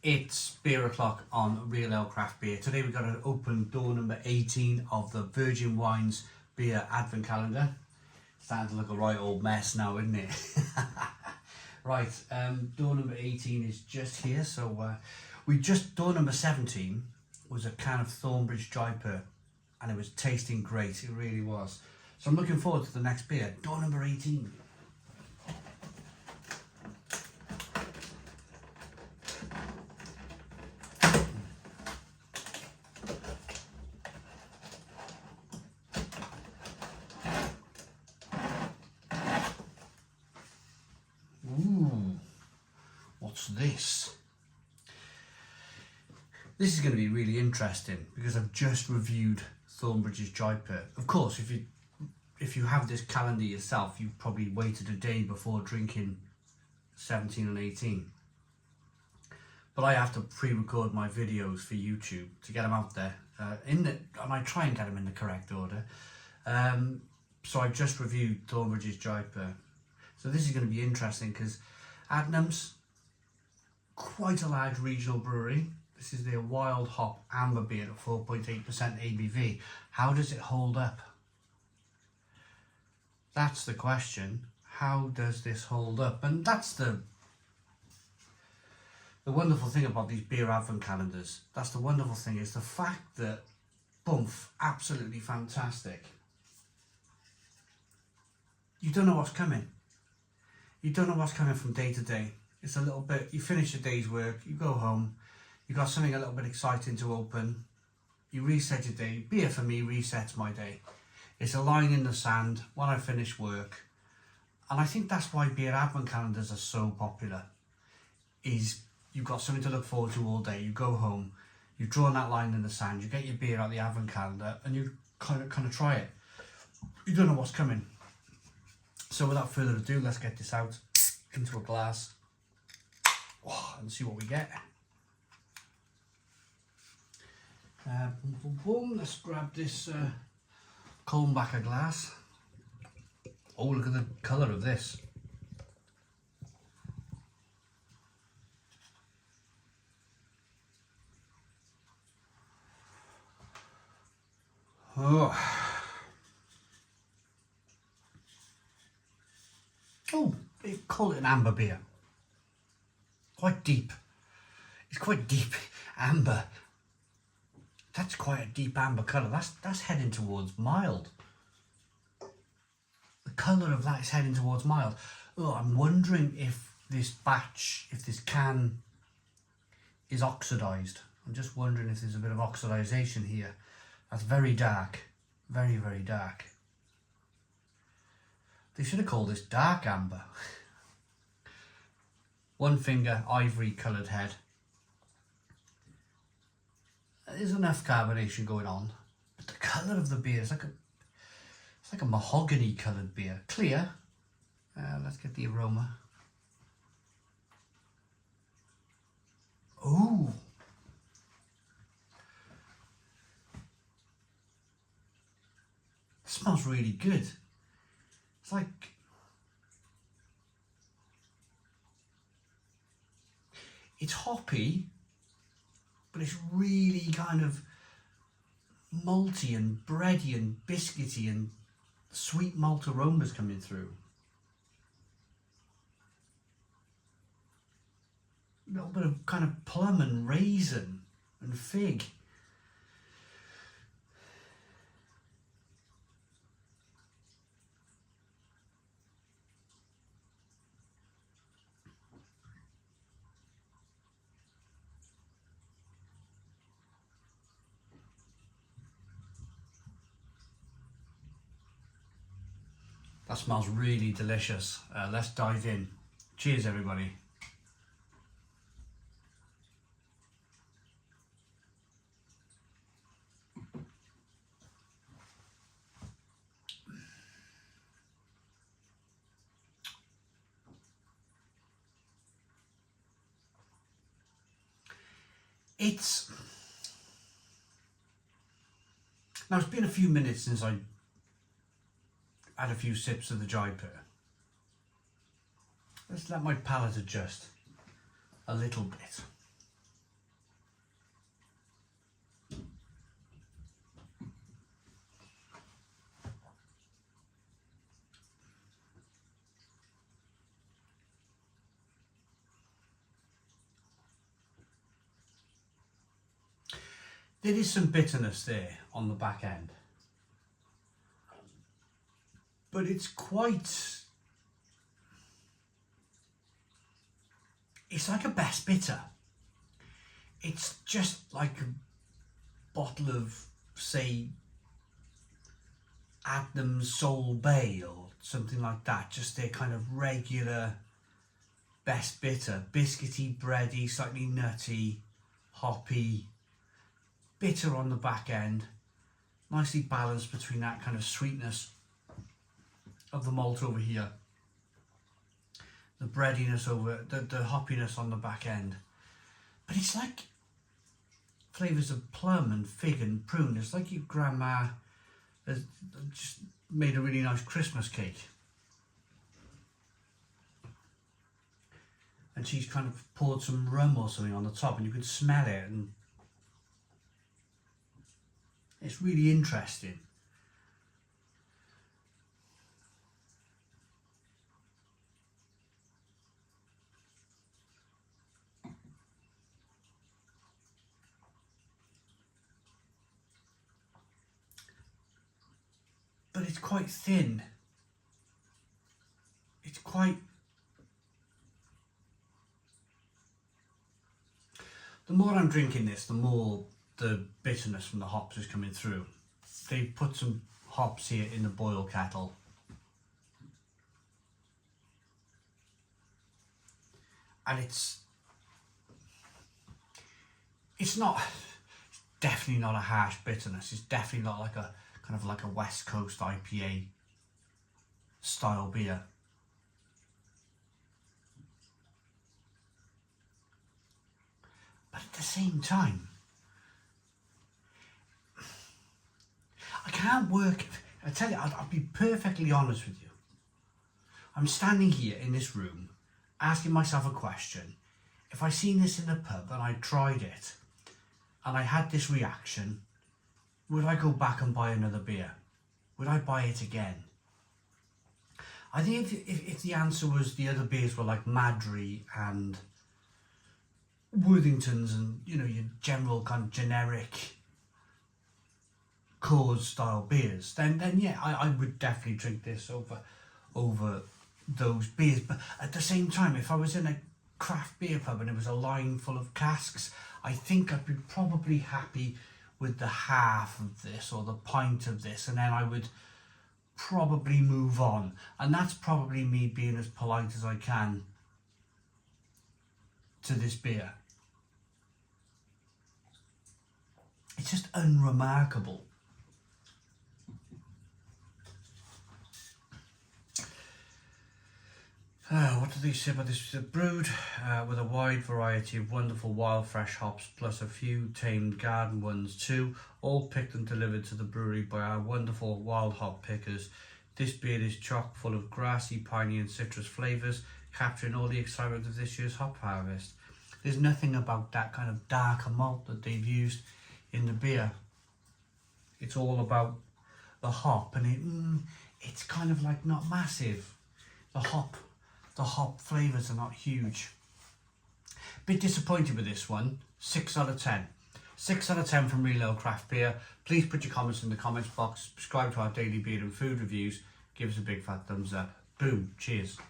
It's beer o'clock on Real Ale Craft Beer. Today we've got to open door number 18 of the Virgin Wines beer advent calendar. Starting to look a right old mess now, isn't it? Right, door number 18 is just here. So door number 17 was a can of Thornbridge Dry Pear, and it was tasting great. It really was. So I'm looking forward to the next beer, door number 18. Ooh, what's this? This is going to be really interesting because I've just reviewed Thornbridge's Dry Pear. Of course, if you have this calendar yourself, you've probably waited a day before drinking 17 and 18. But I have to pre-record my videos for YouTube to get them out there and I try and get them in the correct order. So I've just reviewed Thornbridge's Dry Pear. So this is going to be interesting because Adnams, quite a large regional brewery. This is their wild hop amber beer at 4.8% ABV. How does it hold up? That's the question. How does this hold up? And that's the wonderful thing about these beer advent calendars. That's the wonderful thing, is the fact that, boomph, absolutely fantastic. You don't know what's coming. You don't know what's coming from day to day. It's a little bit, you finish your day's work, you go home, you got something a little bit exciting to open, you reset your day. Beer for me resets my day. It's a line in the sand when I finish work. And I think that's why beer advent calendars are so popular, is you've got something to look forward to all day. You go home, you've drawn that line in the sand, you get your beer out the advent calendar and you kind of try it. You don't know what's coming. So without further ado, let's get this out into a glass and see what we get. Boom, boom, boom. Let's grab this Colmbacher glass. Oh, look at the colour of this. Oh, they call it an amber beer. Quite deep. It's quite deep amber. That's quite a deep amber colour. That's heading towards mild. The colour of that is heading towards mild. Oh, I'm wondering if this batch, if this can is oxidised. I'm just wondering if there's a bit of oxidisation here. That's very dark. Very, very dark. They should have called this dark amber. One finger, ivory coloured head. There's enough carbonation going on, but the colour of the beer is like a mahogany coloured beer. Clear. Let's get the aroma. Ooh. It smells really good. It's like, it's hoppy, but it's really kind of malty and bready and biscuity, and sweet malt aromas coming through. A little bit of kind of plum and raisin and fig. That smells really delicious. Let's dive in. Cheers, everybody. Now it's been a few minutes since I had a few sips of the Dry Pear. Let's let my palate adjust a little bit. there is some bitterness there on the back end, but it's like a best bitter. It's just like a bottle of, say, Adnams Soul Bay or something like that, just their kind of regular best bitter, biscuity, bready, slightly nutty, hoppy, bitter on the back end, nicely balanced between that kind of sweetness of the malt over here, the breadiness over the hoppiness on the back end. But it's like flavours of plum and fig and prune. It's like your grandma has just made a really nice Christmas cake, and she's kind of poured some rum or something on the top, and you can smell it, and it's really interesting. But it's quite thin. It's quite... The more I'm drinking this, the more the bitterness from the hops is coming through. They put some hops here in the boil kettle. And it's definitely not a harsh bitterness. It's definitely not like a kind of like a West Coast IPA style beer. But at the same time, I can't work. I tell you, I'll be perfectly honest with you. I'm standing here in this room asking myself a question. If I seen this in a pub and I tried it and I had this reaction, would I go back and buy another beer? Would I buy it again? I think if the answer was the other beers were like Madry and Worthingtons and, you know, your general kind of generic Coors style beers, then yeah, I would definitely drink this over those beers. But at the same time, if I was in a craft beer pub and it was a line full of casks, I think I'd be probably happy with the half of this or the pint of this, and then I would probably move on. And that's probably me being as polite as I can to this beer. It's just unremarkable. What do they say about this? It's brewed with a wide variety of wonderful wild fresh hops, plus a few tamed garden ones too, all picked and delivered to the brewery by our wonderful wild hop pickers. This beer is chock full of grassy, piney and citrus flavours, capturing all the excitement of this year's hop harvest. There's nothing about that kind of darker malt that they've used in the beer. It's all about the hop, and it's kind of like not massive. The hop flavours are not huge. Bit disappointed with this one. 6 out of 10. 6 out of 10 from Reload Craft Beer. Please put your comments in the comments box. Subscribe to our daily beer and food reviews. Give us a big fat thumbs up. Boom. Cheers.